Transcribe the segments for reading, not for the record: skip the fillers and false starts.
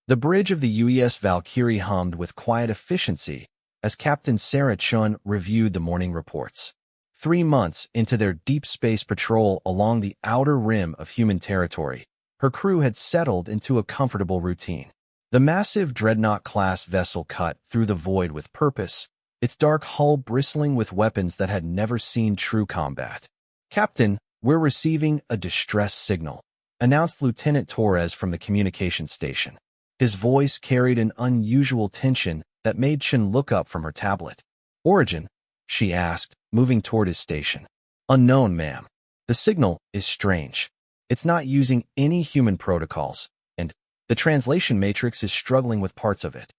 The bridge of the UES Valkyrie hummed with quiet efficiency as Captain Sarah Chun reviewed the morning reports. 3 months into their deep space patrol along the outer rim of human territory, her crew had settled into a comfortable routine. The massive Dreadnought-class vessel cut through the void with purpose, its dark hull bristling with weapons that had never seen true combat. "Captain, we're receiving a distress signal," announced Lieutenant Torres from the communications station. His voice carried an unusual tension that made Chen look up from her tablet. "Origin?" she asked, moving toward his station. "Unknown, ma'am. The signal is strange. It's not using any human protocols, and the translation matrix is struggling with parts of it."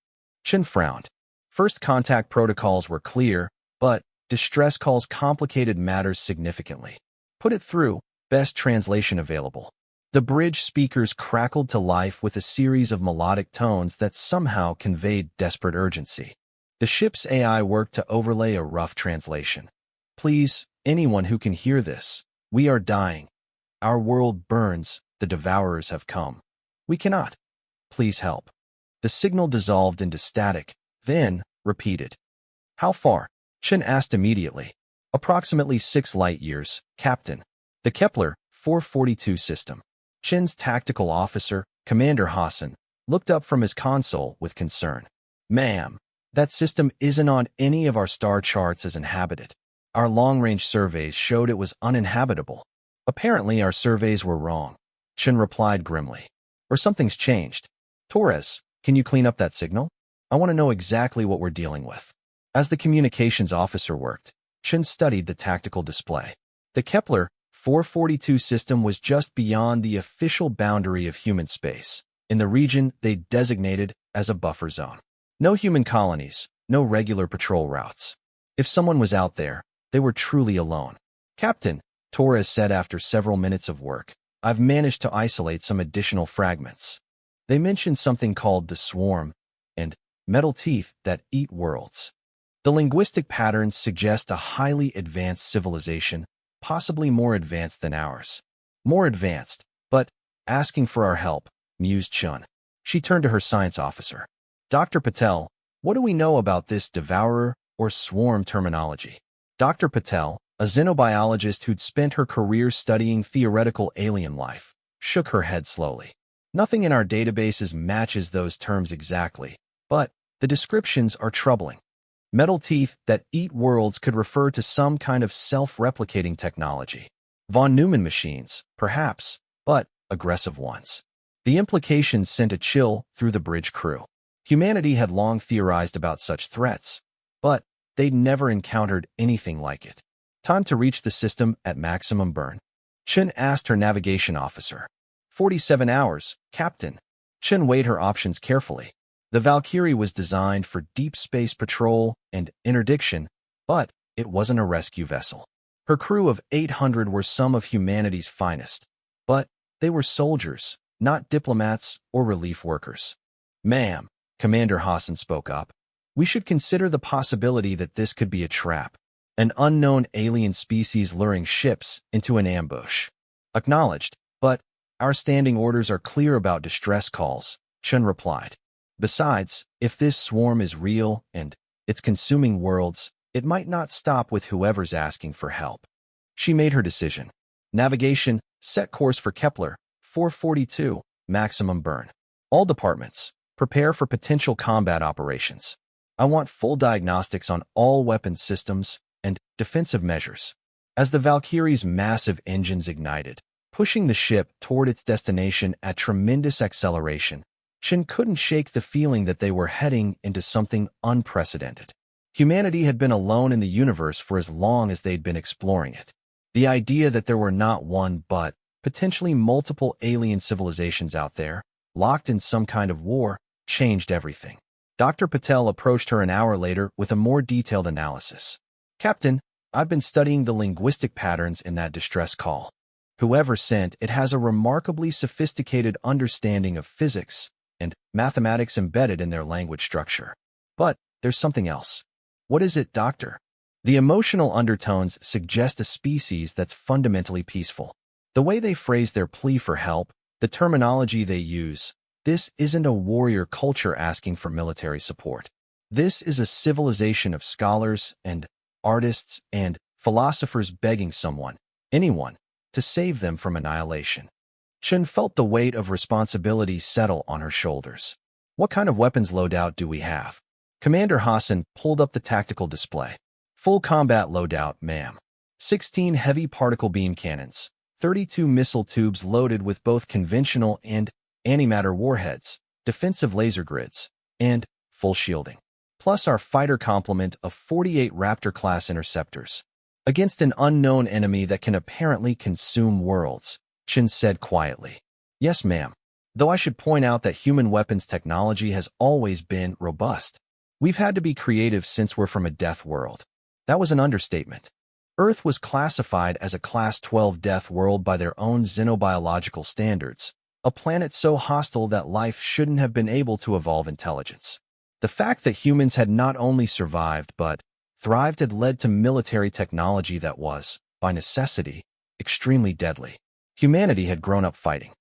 Chen frowned. First contact protocols were clear, but distress calls complicated matters significantly. "Put it through, best translation available." The bridge speakers crackled to life with a series of melodic tones that somehow conveyed desperate urgency. The ship's AI worked to overlay a rough translation. "Please, anyone who can hear this, we are dying. Our world burns, the devourers have come. We cannot. Please help." The signal dissolved into static, then repeated. "How far?" Chen asked immediately. "Approximately 6 light years, Captain. The Kepler 442 system." Chen's tactical officer, Commander Hassan, looked up from his console with concern. "Ma'am, that system isn't on any of our star charts as inhabited. Our long-range surveys showed it was uninhabitable." "Apparently our surveys were wrong," Chen replied grimly. "Or something's changed. Torres, can you clean up that signal? I want to know exactly what we're dealing with." As the communications officer worked, Chen studied the tactical display. The Kepler 442 system was just beyond the official boundary of human space, in the region they designated as a buffer zone. No human colonies, no regular patrol routes. If someone was out there, they were truly alone. "Captain," Torres said after several minutes of work, "I've managed to isolate some additional fragments. They mentioned something called the Swarm and metal teeth that eat worlds. The linguistic patterns suggest a highly advanced civilization, possibly more advanced than ours." "More advanced, but asking for our help," mused Chun. She turned to her science officer. "Dr. Patel, what do we know about this devourer or swarm terminology?" Dr. Patel, a xenobiologist who'd spent her career studying theoretical alien life, shook her head slowly. "Nothing in our databases matches those terms exactly, but the descriptions are troubling. Metal teeth that eat worlds could refer to some kind of self-replicating technology. Von Neumann machines, perhaps, but aggressive ones." The implications sent a chill through the bridge crew. Humanity had long theorized about such threats, but they'd never encountered anything like it. "Time to reach the system at maximum burn?" Chen asked her navigation officer. 47 hours, Captain." Chen weighed her options carefully. The Valkyrie was designed for deep space patrol and interdiction, but it wasn't a rescue vessel. Her crew of 800 were some of humanity's finest, but they were soldiers, not diplomats or relief workers. "Ma'am," Commander Hassan spoke up, "we should consider the possibility that this could be a trap, an unknown alien species luring ships into an ambush." "Acknowledged, but our standing orders are clear about distress calls," Chen replied. "Besides, if this swarm is real and it's consuming worlds, it might not stop with whoever's asking for help." She made her decision. "Navigation, set course for Kepler 442, maximum burn. All departments, prepare for potential combat operations. I want full diagnostics on all weapons systems and defensive measures." As the Valkyrie's massive engines ignited, pushing the ship toward its destination at tremendous acceleration, Chen couldn't shake the feeling that they were heading into something unprecedented. Humanity had been alone in the universe for as long as they'd been exploring it. The idea that there were not one but potentially multiple alien civilizations out there, locked in some kind of war, changed everything. Dr. Patel approached her an hour later with a more detailed analysis. "Captain, I've been studying the linguistic patterns in that distress call. Whoever sent it has a remarkably sophisticated understanding of physics and mathematics embedded in their language structure. But there's something else." "What is it, Doctor?" "The emotional undertones suggest a species that's fundamentally peaceful. The way they phrase their plea for help, the terminology they use, This isn't a warrior culture asking for military support. This is a civilization of scholars and artists and philosophers begging someone, anyone, to save them from annihilation. Chen felt the weight of responsibility settle on her shoulders. What kind of weapons loadout do we have? Commander Hassan pulled up the tactical display. Full combat loadout, ma'am. 16 heavy particle beam cannons, 32 missile tubes loaded with both conventional and antimatter warheads, defensive laser grids, and full shielding. Plus our fighter complement of 48 Raptor-class interceptors. Against an unknown enemy that can apparently consume worlds, Chen said quietly. Yes, ma'am. Though I should point out that human weapons technology has always been robust. We've had to be creative since we're from a death world. That was an understatement. Earth was classified as a Class 12 death world by their own xenobiological standards, a planet so hostile that life shouldn't have been able to evolve intelligence. The fact that humans had not only survived but thrived had led to military technology that was, by necessity, extremely deadly. Humanity had grown up fighting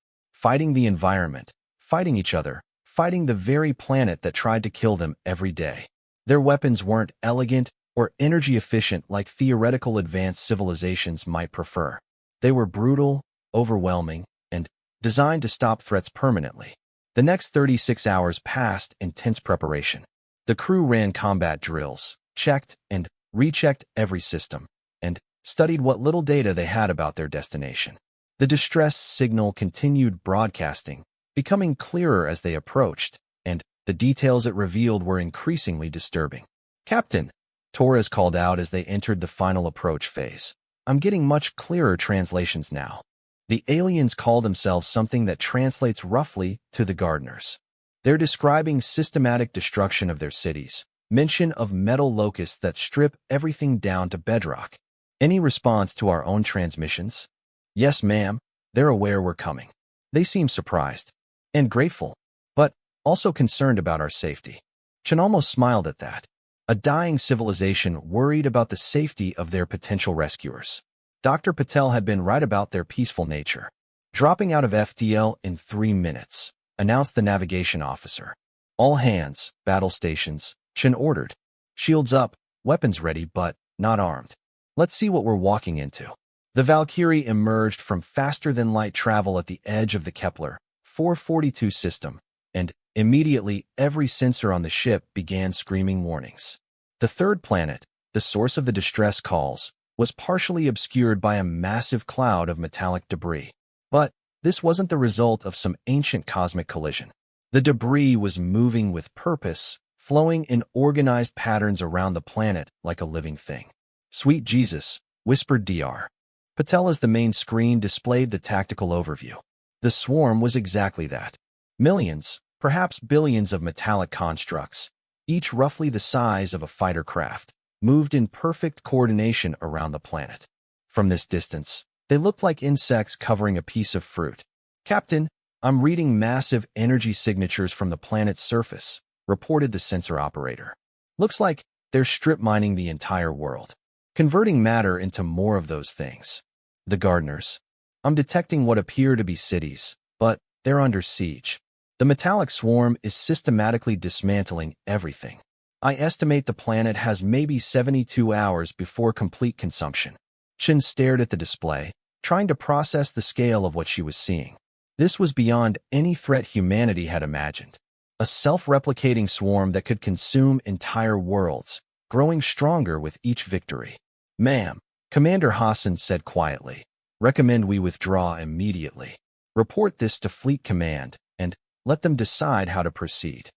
the environment, fighting each other, fighting the very planet that tried to kill them every day. Their weapons weren't elegant or energy efficient like theoretical advanced civilizations might prefer. They were brutal, overwhelming, and designed to stop threats permanently. The next 36 hours passed in tense preparation. The crew ran combat drills, checked and rechecked every system, and studied what little data they had about their destination. The distress signal continued broadcasting, becoming clearer as they approached, and the details it revealed were increasingly disturbing. Captain, Torres called out as they entered the final approach phase. I'm getting much clearer translations now. The aliens call themselves something that translates roughly to the gardeners. They're describing systematic destruction of their cities, mention of metal locusts that strip everything down to bedrock. Any response to our own transmissions? Yes, ma'am. They're aware we're coming. They seem surprised and grateful, but also concerned about our safety. Chen almost smiled at that. A dying civilization worried about the safety of their potential rescuers. Dr. Patel had been right about their peaceful nature. Dropping out of FTL in 3 minutes, announced the navigation officer. All hands, battle stations, Chen ordered. Shields up, weapons ready but not armed. Let's see what we're walking into. The Valkyrie emerged from faster-than-light travel at the edge of the Kepler 442 system, and immediately every sensor on the ship began screaming warnings. The third planet, the source of the distress calls, was partially obscured by a massive cloud of metallic debris. But this wasn't the result of some ancient cosmic collision. The debris was moving with purpose, flowing in organized patterns around the planet like a living thing. Sweet Jesus, whispered Dr. Patel as the main screen displayed the tactical overview. The swarm was exactly that. Millions, perhaps billions of metallic constructs, each roughly the size of a fighter craft, moved in perfect coordination around the planet. From this distance, they looked like insects covering a piece of fruit. Captain, I'm reading massive energy signatures from the planet's surface, reported the sensor operator. Looks like they're strip mining the entire world, converting matter into more of those things. The gardeners. I'm detecting what appear to be cities, but they're under siege. The metallic swarm is systematically dismantling everything. I estimate the planet has maybe 72 hours before complete consumption. Chen stared at the display, trying to process the scale of what she was seeing. This was beyond any threat humanity had imagined. A self-replicating swarm that could consume entire worlds, growing stronger with each victory. Ma'am, Commander Hassan said quietly, recommend we withdraw immediately. Report this to Fleet Command, and let them decide how to proceed.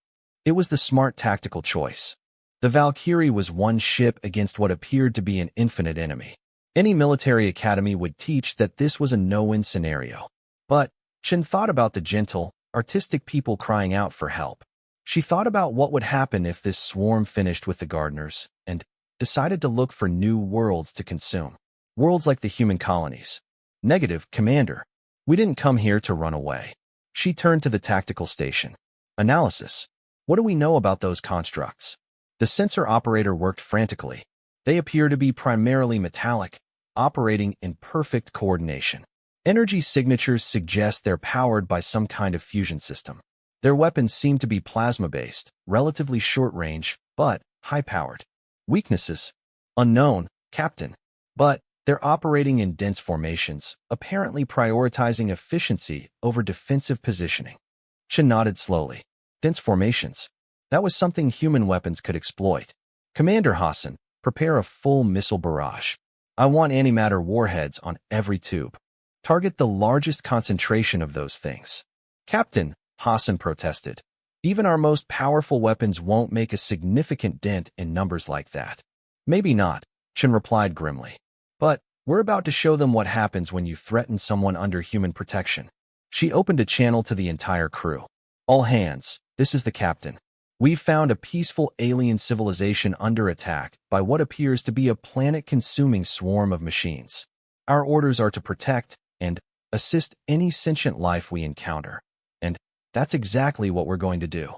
It was the smart tactical choice. The Valkyrie was one ship against what appeared to be an infinite enemy. Any military academy would teach that this was a no-win scenario. But Chen thought about the gentle, artistic people crying out for help. She thought about what would happen if this swarm finished with the gardeners, and decided to look for new worlds to consume. Worlds like the human colonies. Negative, Commander. We didn't come here to run away. She turned to the tactical station. Analysis. What do we know about those constructs? The sensor operator worked frantically. They appear to be primarily metallic, operating in perfect coordination. Energy signatures suggest they're powered by some kind of fusion system. Their weapons seemed to be plasma-based, relatively short-range, but high-powered. Weaknesses? Unknown, Captain. But they're operating in dense formations, apparently prioritizing efficiency over defensive positioning. Chen nodded slowly. Dense formations. That was something human weapons could exploit. Commander Hassan, prepare a full missile barrage. I want antimatter warheads on every tube. Target the largest concentration of those things. Captain, Hassan protested. Even our most powerful weapons won't make a significant dent in numbers like that. Maybe not, Chen replied grimly. But we're about to show them what happens when you threaten someone under human protection. She opened a channel to the entire crew. All hands, this is the captain. We've found a peaceful alien civilization under attack by what appears to be a planet-consuming swarm of machines. Our orders are to protect and assist any sentient life we encounter. And that's exactly what we're going to do.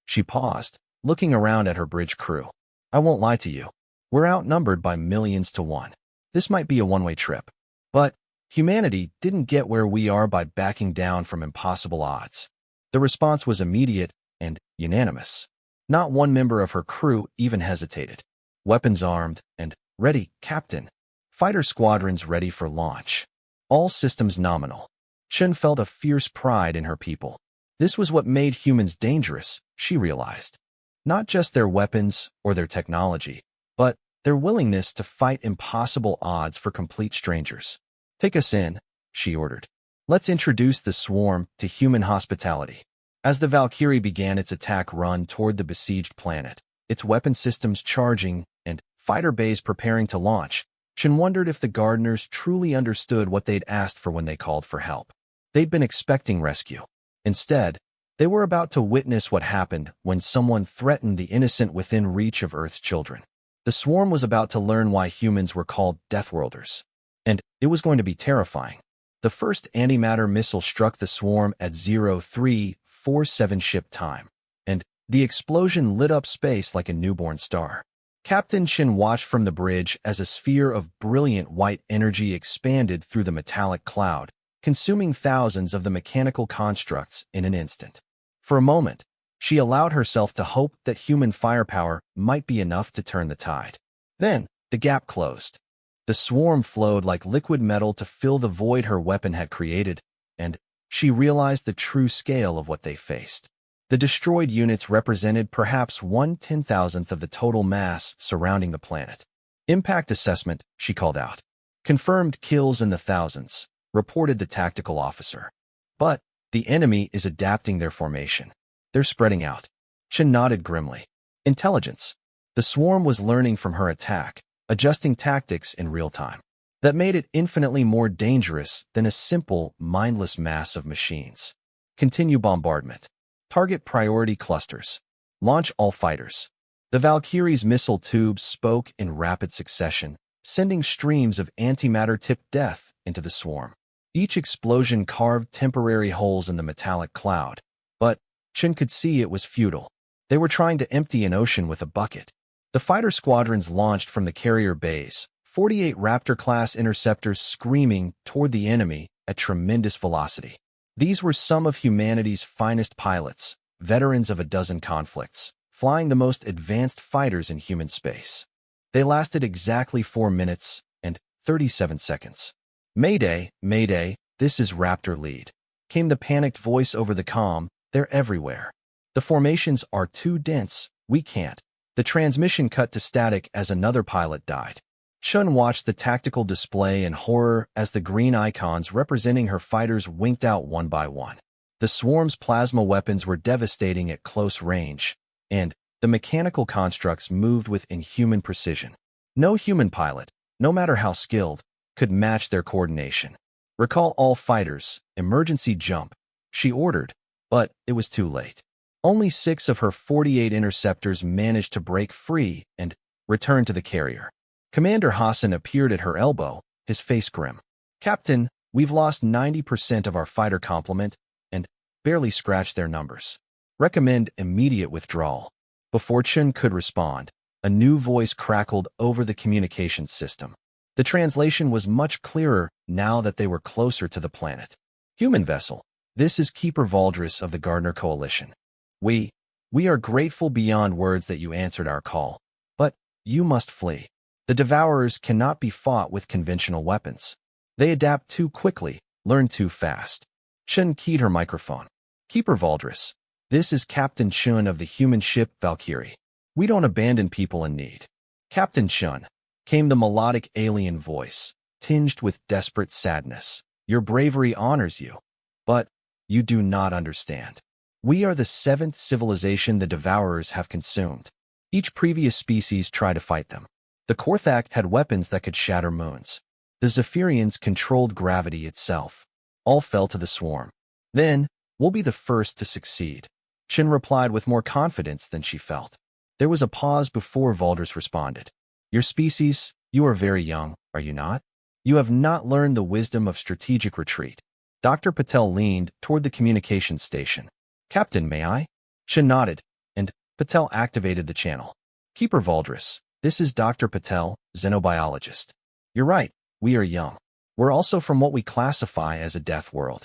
She paused, looking around at her bridge crew. I won't lie to you. We're outnumbered by millions to one. This might be a one-way trip. But humanity didn't get where we are by backing down from impossible odds. The response was immediate and unanimous. Not one member of her crew even hesitated. Weapons armed and ready, Captain. Fighter squadrons ready for launch. All systems nominal. Chen felt a fierce pride in her people. This was what made humans dangerous, she realized. Not just their weapons or their technology, but their willingness to fight impossible odds for complete strangers. Take us in, she ordered. Let's introduce the swarm to human hospitality. As the Valkyrie began its attack run toward the besieged planet, its weapon systems charging and fighter bays preparing to launch, Chen wondered if the gardeners truly understood what they'd asked for when they called for help. They'd been expecting rescue. Instead, they were about to witness what happened when someone threatened the innocent within reach of Earth's children. The swarm was about to learn why humans were called Deathworlders. And it was going to be terrifying. The first antimatter missile struck the swarm at 0347 ship time, and the explosion lit up space like a newborn star. Captain Chen watched from the bridge as a sphere of brilliant white energy expanded through the metallic cloud, consuming thousands of the mechanical constructs in an instant. For a moment, she allowed herself to hope that human firepower might be enough to turn the tide. Then, the gap closed. The swarm flowed like liquid metal to fill the void her weapon had created, and she realized the true scale of what they faced. The destroyed units represented perhaps 1/10,000th of the total mass surrounding the planet. Impact assessment, she called out. Confirmed kills in the thousands, reported the tactical officer. But the enemy is adapting their formation. They're spreading out. Chen nodded grimly. Intelligence. The swarm was learning from her attack, adjusting tactics in real time. That made it infinitely more dangerous than a simple, mindless mass of machines. Continue bombardment. Target priority clusters. Launch all fighters. The Valkyrie's missile tubes spoke in rapid succession, sending streams of antimatter-tipped death into the swarm. Each explosion carved temporary holes in the metallic cloud, but Chen could see it was futile. They were trying to empty an ocean with a bucket. The fighter squadrons launched from the carrier bays, 48 Raptor-class interceptors screaming toward the enemy at tremendous velocity. These were some of humanity's finest pilots, veterans of a dozen conflicts, flying the most advanced fighters in human space. They lasted exactly 4 minutes and 37 seconds. Mayday, Mayday, this is Raptor Lead. Came the panicked voice over the comm. They're everywhere. The formations are too dense, we can't. The transmission cut to static as another pilot died. Chun watched the tactical display in horror as the green icons representing her fighters winked out one by one. The swarm's plasma weapons were devastating at close range, and the mechanical constructs moved with inhuman precision. No human pilot, no matter how skilled, could match their coordination. Recall all fighters, emergency jump, she ordered, but it was too late. Only 6 of her 48 interceptors managed to break free and return to the carrier. Commander Hassan appeared at her elbow, his face grim. Captain, we've lost 90% of our fighter complement and barely scratched their numbers. Recommend immediate withdrawal. Before Chun could respond, a new voice crackled over the communications system. The translation was much clearer now that they were closer to the planet. Human vessel, This is Keeper Valdris of the Gardner Coalition. We are grateful beyond words that you answered our call. But you must flee. The Devourers cannot be fought with conventional weapons. They adapt too quickly, learn too fast. Chun keyed her microphone. Keeper Valdris, this is Captain Chun of the human ship Valkyrie. We don't abandon people in need. Captain Chun, came the melodic alien voice, tinged with desperate sadness. Your bravery honors you. But you do not understand. We are the seventh civilization the Devourers have consumed. Each previous species tried to fight them. The Korthak had weapons that could shatter moons. The Zephyrians controlled gravity itself. All fell to the swarm. Then, we'll be the first to succeed. Shin replied with more confidence than she felt. There was a pause before Valdris responded. Your species, you are very young, are you not? You have not learned the wisdom of strategic retreat. Dr. Patel leaned toward the communications station. Captain, may I? Shin nodded, and Patel activated the channel. Keeper Valdris, this is Dr. Patel, xenobiologist. You're right, we are young. We're also from what we classify as a death world.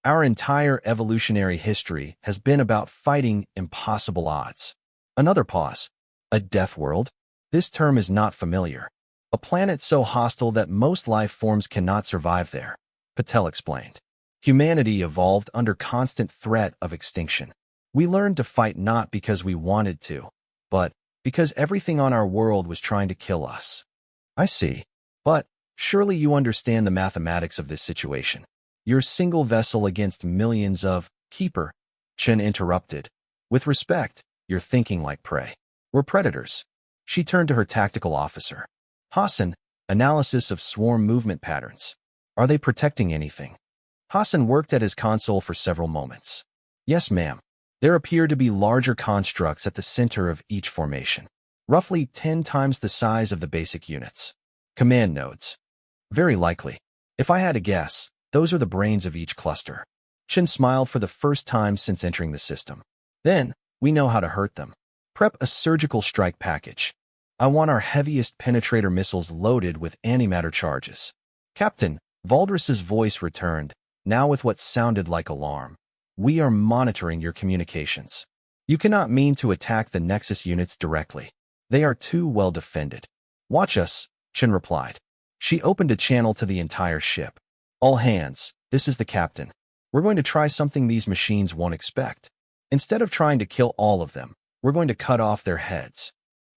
Our entire evolutionary history has been about fighting impossible odds. Another pause. A death world? This term is not familiar. A planet so hostile that most life forms cannot survive there, Patel explained. Humanity evolved under constant threat of extinction. We learned to fight not because we wanted to, but because everything on our world was trying to kill us. I see. But surely you understand the mathematics of this situation. Your single vessel against millions of... Keeper, Chen interrupted. With respect, you're thinking like prey. We're predators. She turned to her tactical officer. Hassan, analysis of swarm movement patterns. Are they protecting anything? Hassan worked at his console for several moments. Yes, ma'am. There appear to be larger constructs at the center of each formation, roughly 10 times the size of the basic units. Command nodes. Very likely. If I had to guess, those are the brains of each cluster. Chen smiled for the first time since entering the system. Then, we know how to hurt them. Prep a surgical strike package. I want our heaviest penetrator missiles loaded with antimatter charges. Captain, Valdris's voice returned, now with what sounded like alarm. We are monitoring your communications. You cannot mean to attack the Nexus units directly. They are too well defended. Watch us, Chen replied. She opened a channel to the entire ship. All hands, this is the captain. We're going to try something these machines won't expect. Instead of trying to kill all of them, we're going to cut off their heads.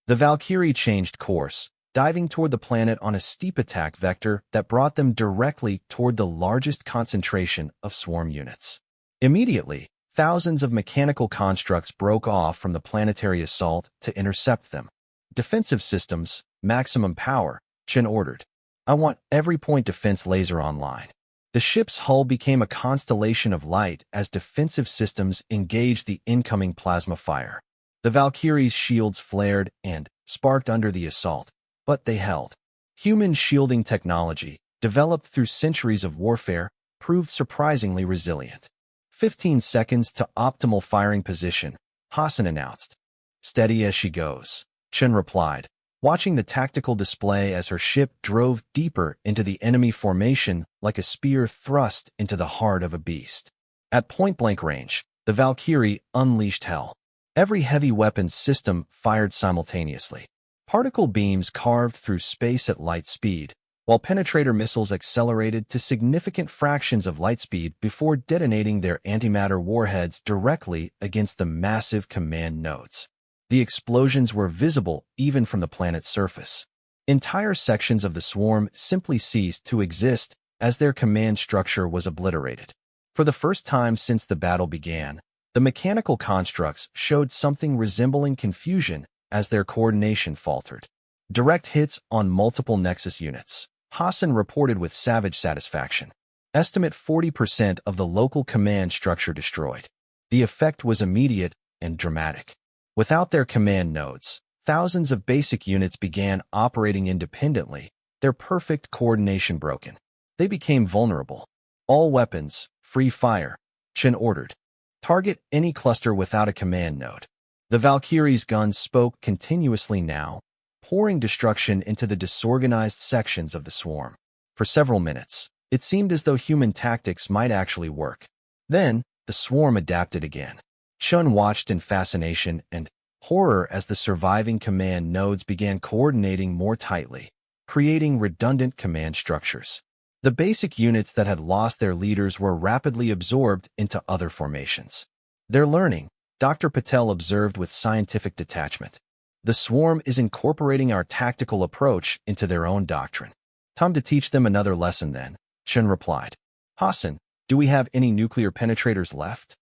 The Valkyrie changed course, diving toward the planet on a steep attack vector that brought them directly toward the largest concentration of swarm units. Immediately, thousands of mechanical constructs broke off from the planetary assault to intercept them. Defensive systems, maximum power, Chen ordered. I want every point defense laser online. The ship's hull became a constellation of light as defensive systems engaged the incoming plasma fire. The Valkyrie's shields flared and sparked under the assault, but they held. Human shielding technology, developed through centuries of warfare, proved surprisingly resilient. 15 seconds to optimal firing position, Hassan announced. Steady as she goes, Chen replied, watching the tactical display as her ship drove deeper into the enemy formation like a spear thrust into the heart of a beast. At point-blank range, the Valkyrie unleashed hell. Every heavy weapons system fired simultaneously. Particle beams carved through space at light speed, while penetrator missiles accelerated to significant fractions of light speed before detonating their antimatter warheads directly against the massive command nodes. The explosions were visible even from the planet's surface. Entire sections of the swarm simply ceased to exist as their command structure was obliterated. For the first time since the battle began, the mechanical constructs showed something resembling confusion as their coordination faltered. Direct hits on multiple Nexus units, Hassan reported with savage satisfaction. Estimate 40% of the local command structure destroyed. The effect was immediate and dramatic. Without their command nodes, thousands of basic units began operating independently, their perfect coordination broken. They became vulnerable. All weapons, free fire, Chen ordered. Target any cluster without a command node. The Valkyrie's guns spoke continuously now, pouring destruction into the disorganized sections of the swarm. For several minutes, it seemed as though human tactics might actually work. Then, the swarm adapted again. Chun watched in fascination and horror as the surviving command nodes began coordinating more tightly, creating redundant command structures. The basic units that had lost their leaders were rapidly absorbed into other formations. Their learning, Dr. Patel observed with scientific detachment. The swarm is incorporating our tactical approach into their own doctrine. Time to teach them another lesson then, Chun replied. Hassan, do we have any nuclear penetrators left?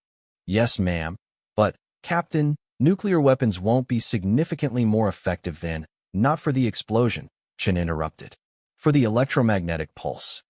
Yes, ma'am. But, Captain, nuclear weapons won't be significantly more effective than, not for the explosion, Chun interrupted. For the electromagnetic pulse.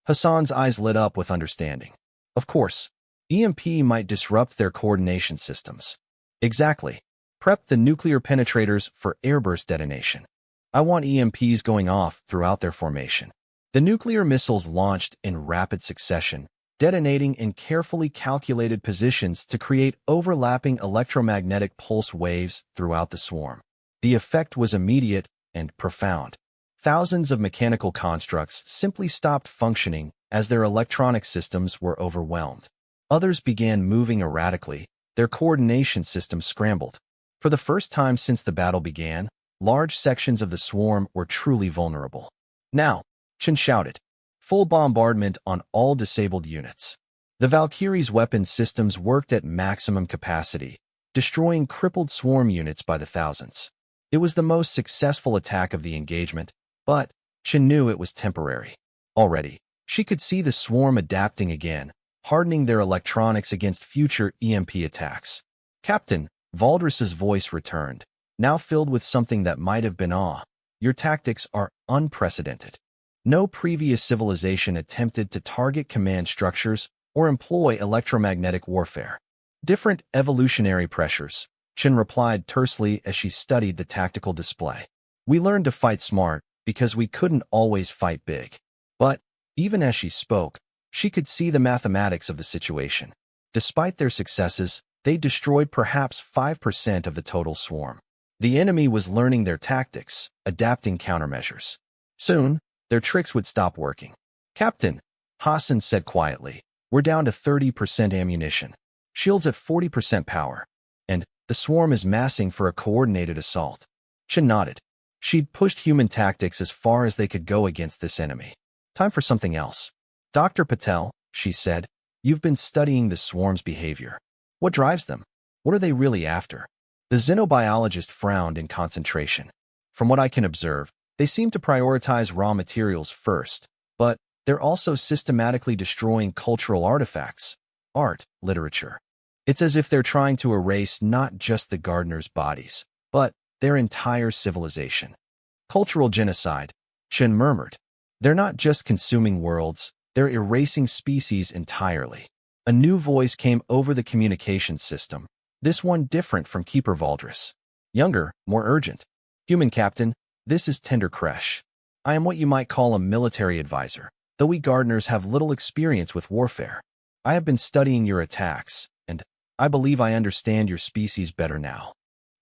Hassan's eyes lit up with understanding. Of course, EMP might disrupt their coordination systems. Exactly. Prep the nuclear penetrators for airburst detonation. I want EMPs going off throughout their formation. The nuclear missiles launched in rapid succession, detonating in carefully calculated positions to create overlapping electromagnetic pulse waves throughout the swarm. The effect was immediate and profound. Thousands of mechanical constructs simply stopped functioning as their electronic systems were overwhelmed. Others began moving erratically, their coordination systems scrambled. For the first time since the battle began, large sections of the swarm were truly vulnerable. Now, Chun shouted, full bombardment on all disabled units. The Valkyrie's weapons systems worked at maximum capacity, destroying crippled swarm units by the thousands. It was the most successful attack of the engagement, but Chun knew it was temporary. Already, she could see the swarm adapting again, hardening their electronics against future EMP attacks. Captain, Valdris's voice returned, now filled with something that might have been awe. Your tactics are unprecedented. No previous civilization attempted to target command structures or employ electromagnetic warfare. Different evolutionary pressures, Chun replied tersely as she studied the tactical display. We learned to fight smart because we couldn't always fight big. But, even as she spoke, she could see the mathematics of the situation. Despite their successes, they destroyed perhaps 5% of the total swarm. The enemy was learning their tactics, adapting countermeasures. Soon, their tricks would stop working. Captain, Hassan said quietly, we're down to 30% ammunition. Shields at 40% power. And the swarm is massing for a coordinated assault. Chun nodded. She'd pushed human tactics as far as they could go against this enemy. Time for something else. Dr. Patel, she said, you've been studying the swarm's behavior. What drives them? What are they really after? The xenobiologist frowned in concentration. From what I can observe, they seem to prioritize raw materials first, but they're also systematically destroying cultural artifacts, art, literature. It's as if they're trying to erase not just the gardeners' bodies, but their entire civilization. Cultural genocide, Chun murmured. They're not just consuming worlds, they're erasing species entirely. A new voice came over the communication system, this one different from Keeper Valdris. Younger, more urgent. Human Captain, this is Tender Kresh. I am what you might call a military advisor, though we gardeners have little experience with warfare. I have been studying your attacks, and I believe I understand your species better now.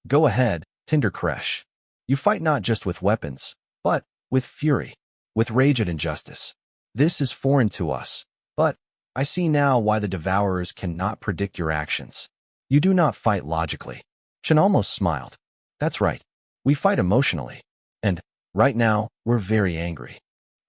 Go ahead, Tender Kresh. You fight not just with weapons, but with fury, with rage at injustice. This is foreign to us, but I see now why the Devourers cannot predict your actions. You do not fight logically. Chun almost smiled. That's right. We fight emotionally. And, right now, we're very angry.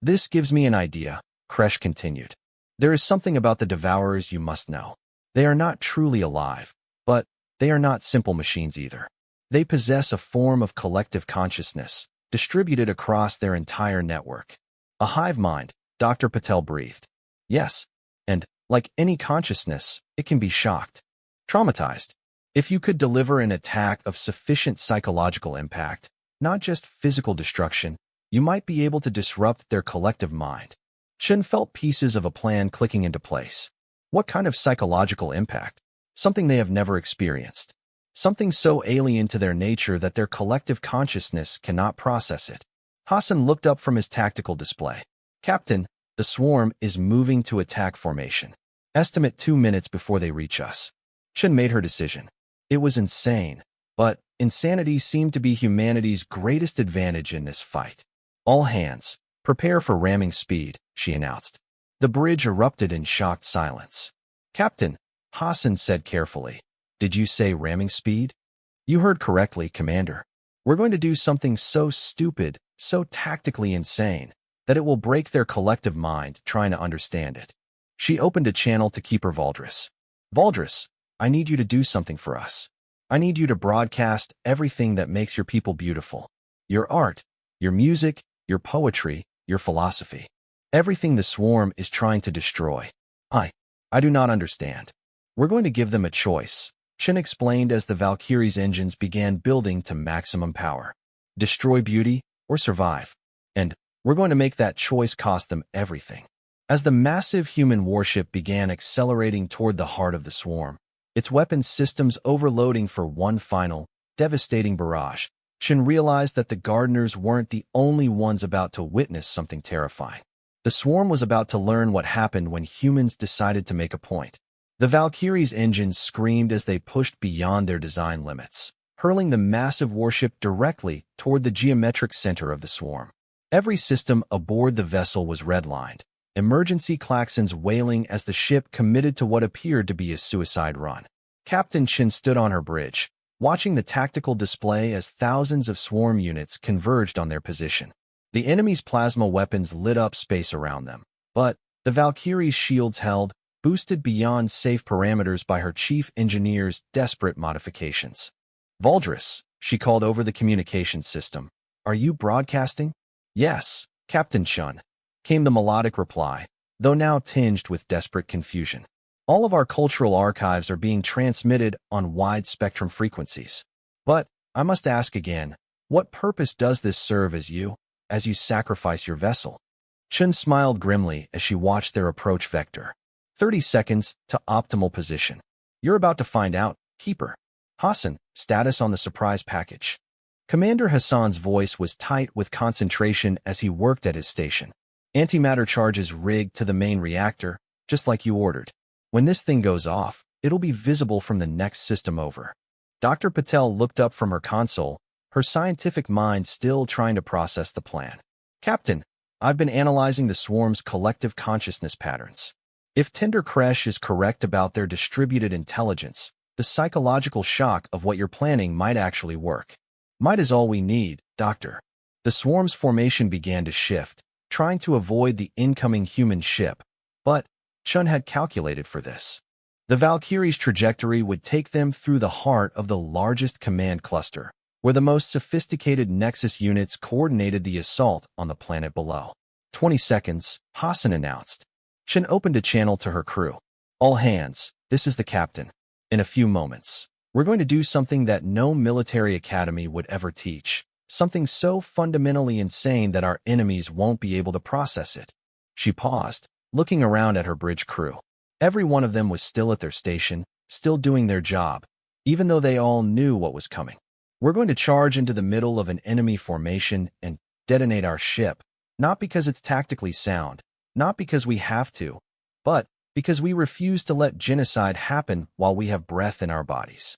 This gives me an idea, Kresh continued. There is something about the Devourers you must know. They are not truly alive, but they are not simple machines either. They possess a form of collective consciousness, distributed across their entire network. A hive mind, Dr. Patel breathed. Yes, and, like any consciousness, it can be shocked. Traumatized. If you could deliver an attack of sufficient psychological impact, not just physical destruction, you might be able to disrupt their collective mind. Chun felt pieces of a plan clicking into place. What kind of psychological impact? Something they have never experienced. Something so alien to their nature that their collective consciousness cannot process it. Hassan looked up from his tactical display. Captain, the swarm is moving to attack formation. Estimate 2 minutes before they reach us. Chun made her decision. It was insane, but insanity seemed to be humanity's greatest advantage in this fight. All hands, prepare for ramming speed, she announced. The bridge erupted in shocked silence. Captain, Hassan said carefully. Did you say ramming speed? You heard correctly, Commander. We're going to do something so stupid, so tactically insane, that it will break their collective mind trying to understand it. She opened a channel to Keeper Valdris. Valdris, I need you to do something for us. I need you to broadcast everything that makes your people beautiful. Your art, your music, your poetry, your philosophy. Everything the swarm is trying to destroy. I do not understand. We're going to give them a choice, Chen explained as the Valkyrie's engines began building to maximum power. Destroy beauty or survive. And we're going to make that choice cost them everything. As the massive human warship began accelerating toward the heart of the swarm, its weapons systems overloading for one final, devastating barrage, Chen realized that the gardeners weren't the only ones about to witness something terrifying. The swarm was about to learn what happened when humans decided to make a point. The Valkyrie's engines screamed as they pushed beyond their design limits, hurling the massive warship directly toward the geometric center of the swarm. Every system aboard the vessel was redlined, emergency klaxons wailing as the ship committed to what appeared to be a suicide run. Captain Chen stood on her bridge, watching the tactical display as thousands of swarm units converged on their position. The enemy's plasma weapons lit up space around them, but the Valkyrie's shields held, boosted beyond safe parameters by her chief engineer's desperate modifications. Valdris, she called over the communications system. Are you broadcasting? Yes, Captain Chun, came the melodic reply, though now tinged with desperate confusion. All of our cultural archives are being transmitted on wide-spectrum frequencies. But, I must ask again, what purpose does this serve as you sacrifice your vessel? Chun smiled grimly as she watched their approach vector. 30 seconds to optimal position. You're about to find out, Keeper. Hassan, status on the surprise package. Commander Hassan's voice was tight with concentration as he worked at his station. Antimatter charges rigged to the main reactor, just like you ordered. When this thing goes off, it'll be visible from the next system over. Dr. Patel looked up from her console, her scientific mind still trying to process the plan. Captain, I've been analyzing the swarm's collective consciousness patterns. If Tender Kresh is correct about their distributed intelligence, the psychological shock of what you're planning might actually work. Might is all we need, Doctor. The swarm's formation began to shift, trying to avoid the incoming human ship, but Chun had calculated for this. The Valkyrie's trajectory would take them through the heart of the largest command cluster, where the most sophisticated Nexus units coordinated the assault on the planet below. 20 seconds, Hassan announced. Chen opened a channel to her crew. All hands, this is the captain. In a few moments, we're going to do something that no military academy would ever teach. Something so fundamentally insane that our enemies won't be able to process it. She paused, looking around at her bridge crew. Every one of them was still at their station, still doing their job, even though they all knew what was coming. We're going to charge into the middle of an enemy formation and detonate our ship, not because it's tactically sound, not because we have to, but because we refuse to let genocide happen while we have breath in our bodies.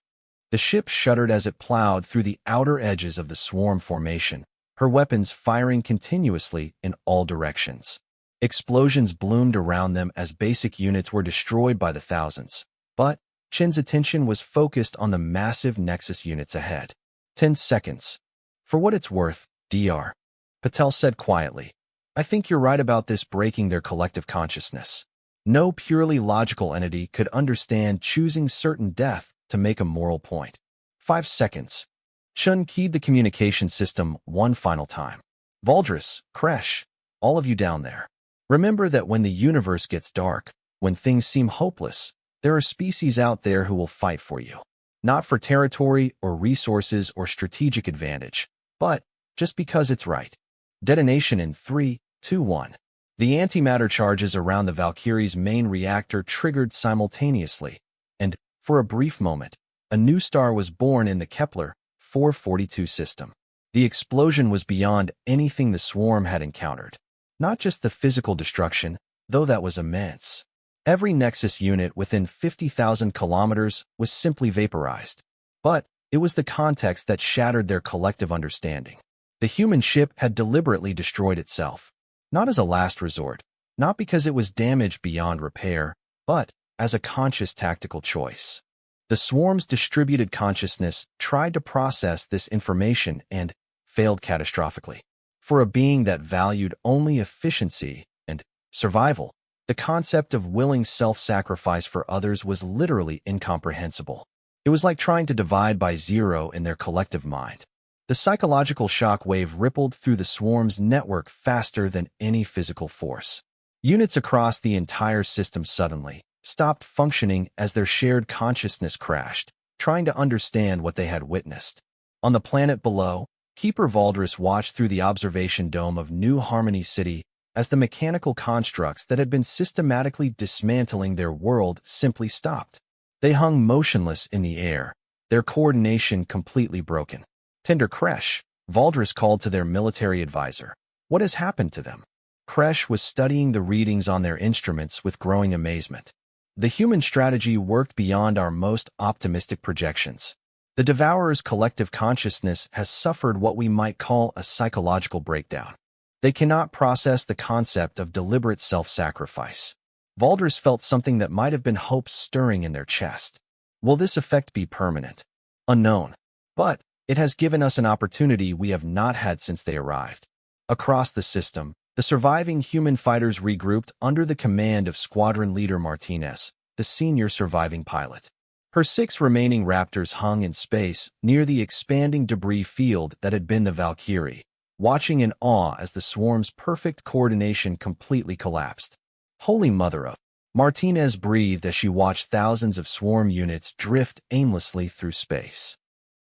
The ship shuddered as it plowed through the outer edges of the swarm formation, her weapons firing continuously in all directions. Explosions bloomed around them as basic units were destroyed by the thousands, but Chen's attention was focused on the massive Nexus units ahead. 10 seconds. For what it's worth, Dr. Patel said quietly. I think you're right about this breaking their collective consciousness. No purely logical entity could understand choosing certain death to make a moral point. 5 seconds. Chun keyed the communication system one final time. Valdris, Kresh, all of you down there. Remember that when the universe gets dark, when things seem hopeless, there are species out there who will fight for you. Not for territory or resources or strategic advantage, but just because it's right. Detonation in 3, 2, 1. The antimatter charges around the Valkyrie's main reactor triggered simultaneously, and, for a brief moment, a new star was born in the Kepler 442 system. The explosion was beyond anything the swarm had encountered. Not just the physical destruction, though that was immense. Every Nexus unit within 50,000 kilometers was simply vaporized. But it was the context that shattered their collective understanding. The human ship had deliberately destroyed itself. Not as a last resort, not because it was damaged beyond repair, but as a conscious tactical choice. The swarm's distributed consciousness tried to process this information and failed catastrophically. For a being that valued only efficiency and survival, the concept of willing self-sacrifice for others was literally incomprehensible. It was like trying to divide by zero in their collective mind. The psychological shock wave rippled through the swarm's network faster than any physical force. Units across the entire system suddenly stopped functioning as their shared consciousness crashed, trying to understand what they had witnessed. On the planet below, Keeper Valdris watched through the observation dome of New Harmony City as the mechanical constructs that had been systematically dismantling their world simply stopped. They hung motionless in the air, their coordination completely broken. "Tender Kresh," Valdris called to their military advisor. "What has happened to them?" Kresh was studying the readings on their instruments with growing amazement. "The human strategy worked beyond our most optimistic projections. The Devourer's collective consciousness has suffered what we might call a psychological breakdown. They cannot process the concept of deliberate self-sacrifice." Valdris felt something that might have been hope stirring in their chest. Will this effect be permanent? Unknown. But it has given us an opportunity we have not had since they arrived. Across the system, the surviving human fighters regrouped under the command of Squadron Leader Martinez, the senior surviving pilot. Her 6 remaining Raptors hung in space near the expanding debris field that had been the Valkyrie, watching in awe as the swarm's perfect coordination completely collapsed. "Holy Mother of..." Martinez breathed as she watched thousands of swarm units drift aimlessly through space.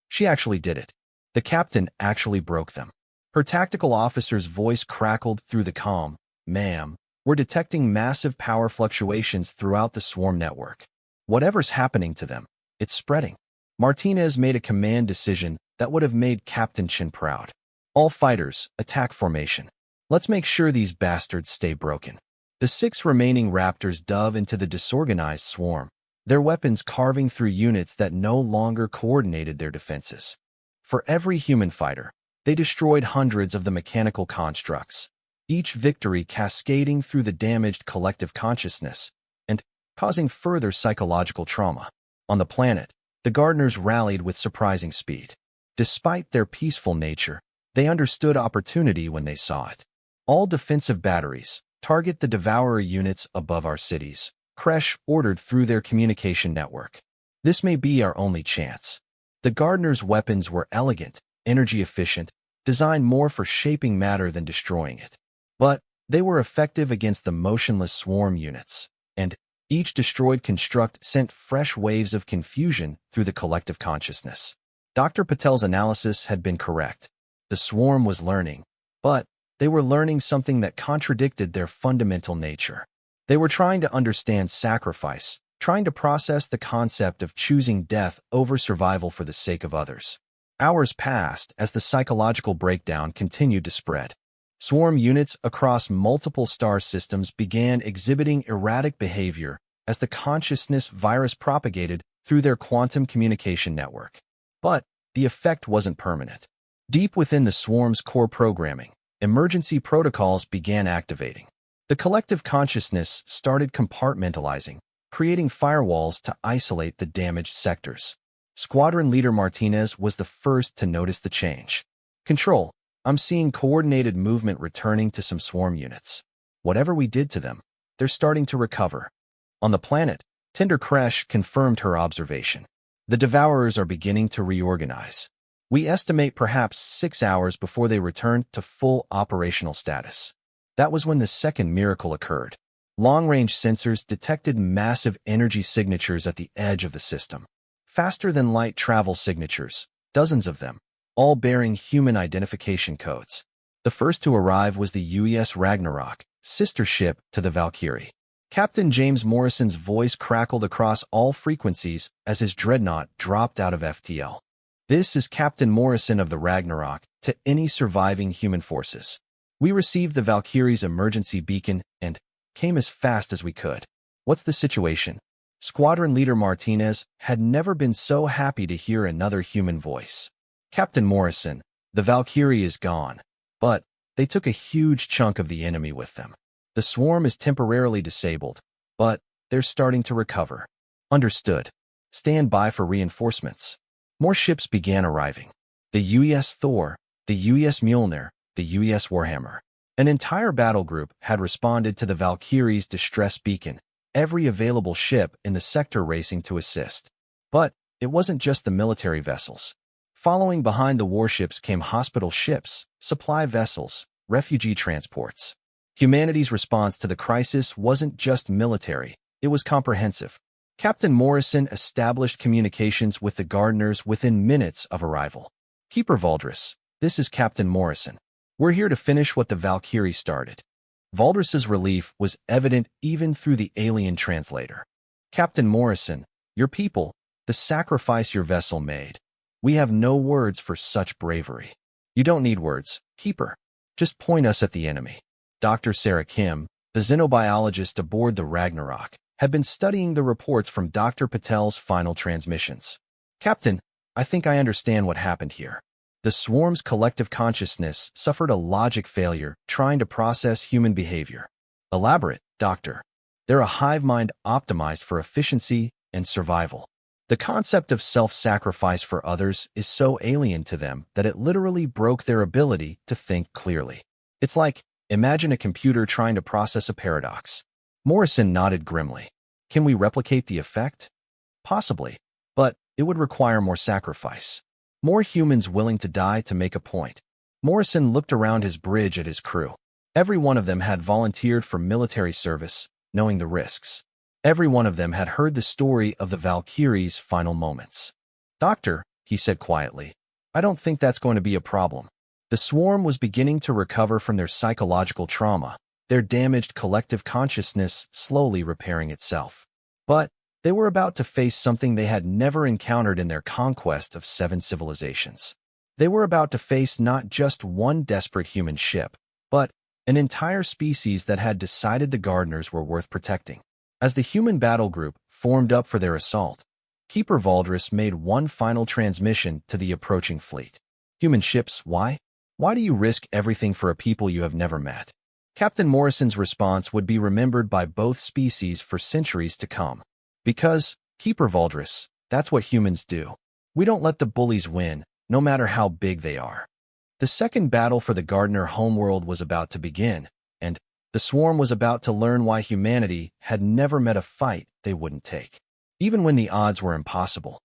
She actually did it. The captain actually broke them. Her tactical officer's voice crackled through the calm. "Ma'am, we're detecting massive power fluctuations throughout the swarm network. Whatever's happening to them, it's spreading." Martinez made a command decision that would have made Captain Chin proud. "All fighters, attack formation. Let's make sure these bastards stay broken." The 6 remaining Raptors dove into the disorganized swarm, their weapons carving through units that no longer coordinated their defenses. For every human fighter, they destroyed hundreds of the mechanical constructs, each victory cascading through the damaged collective consciousness and causing further psychological trauma. On the planet, the Gardeners rallied with surprising speed. Despite their peaceful nature, they understood opportunity when they saw it. "All defensive batteries, target the Devourer units above our cities," Kresh ordered through their communication network. "This may be our only chance." The Gardeners' weapons were elegant, energy-efficient, designed more for shaping matter than destroying it. But they were effective against the motionless swarm units, and each destroyed construct sent fresh waves of confusion through the collective consciousness. Dr. Patel's analysis had been correct. The swarm was learning, but they were learning something that contradicted their fundamental nature. They were trying to understand sacrifice, trying to process the concept of choosing death over survival for the sake of others. Hours passed as the psychological breakdown continued to spread. Swarm units across multiple star systems began exhibiting erratic behavior as the consciousness virus propagated through their quantum communication network. But the effect wasn't permanent. Deep within the swarm's core programming, emergency protocols began activating. The collective consciousness started compartmentalizing, creating firewalls to isolate the damaged sectors. Squadron Leader Martinez was the first to notice the change. "Control, I'm seeing coordinated movement returning to some swarm units. Whatever we did to them, they're starting to recover." On the planet, Tender Kresh confirmed her observation. "The Devourers are beginning to reorganize. We estimate perhaps 6 hours before they return to full operational status." That was when the second miracle occurred. Long-range sensors detected massive energy signatures at the edge of the system. Faster than light travel signatures, dozens of them, all bearing human identification codes. The first to arrive was the UES Ragnarok, sister ship to the Valkyrie. Captain James Morrison's voice crackled across all frequencies as his dreadnought dropped out of FTL. "This is Captain Morrison of the Ragnarok to any surviving human forces. We received the Valkyrie's emergency beacon and came as fast as we could. What's the situation?" Squadron Leader Martinez had never been so happy to hear another human voice. "Captain Morrison, the Valkyrie is gone, but they took a huge chunk of the enemy with them. The swarm is temporarily disabled, but they're starting to recover. Understood. Stand by for reinforcements. More ships began arriving. The UES Thor, the UES Mjolnir, the UES Warhammer. An entire battle group had responded to the Valkyrie's distress beacon, every available ship in the sector racing to assist. But it wasn't just the military vessels. Following behind the warships came hospital ships, supply vessels, refugee transports. Humanity's response to the crisis wasn't just military, it was comprehensive. Captain Morrison established communications with the Gardeners within minutes of arrival. Keeper Valdris, this is Captain Morrison. We're here to finish what the Valkyrie started. Valdris's relief was evident even through the alien translator. Captain Morrison, your people, the sacrifice your vessel made. We have no words for such bravery. You don't need words, Keeper. Just point us at the enemy. Dr. Sarah Kim, the xenobiologist aboard the Ragnarok, had been studying the reports from Dr. Patel's final transmissions. Captain, I think I understand what happened here. The swarm's collective consciousness suffered a logic failure trying to process human behavior. Elaborate, Doctor. They're a hive mind optimized for efficiency and survival. The concept of self-sacrifice for others is so alien to them that it literally broke their ability to think clearly. It's like, imagine a computer trying to process a paradox. Morrison nodded grimly. Can we replicate the effect? Possibly, but it would require more sacrifice. More humans willing to die to make a point. Morrison looked around his bridge at his crew. Every one of them had volunteered for military service, knowing the risks. Every one of them had heard the story of the Valkyrie's final moments. Doctor, he said quietly, I don't think that's going to be a problem. The swarm was beginning to recover from their psychological trauma, their damaged collective consciousness slowly repairing itself. But they were about to face something they had never encountered in their conquest of 7 civilizations. They were about to face not just one desperate human ship, but an entire species that had decided the Gardeners were worth protecting. As the human battle group formed up for their assault, Keeper Valdris made one final transmission to the approaching fleet. Human ships, why? Why do you risk everything for a people you have never met? Captain Morrison's response would be remembered by both species for centuries to come. Because, Keeper Valdris, that's what humans do. We don't let the bullies win, no matter how big they are. The second battle for the Gardener homeworld was about to begin, and the swarm was about to learn why humanity had never met a fight they wouldn't take. Even when the odds were impossible,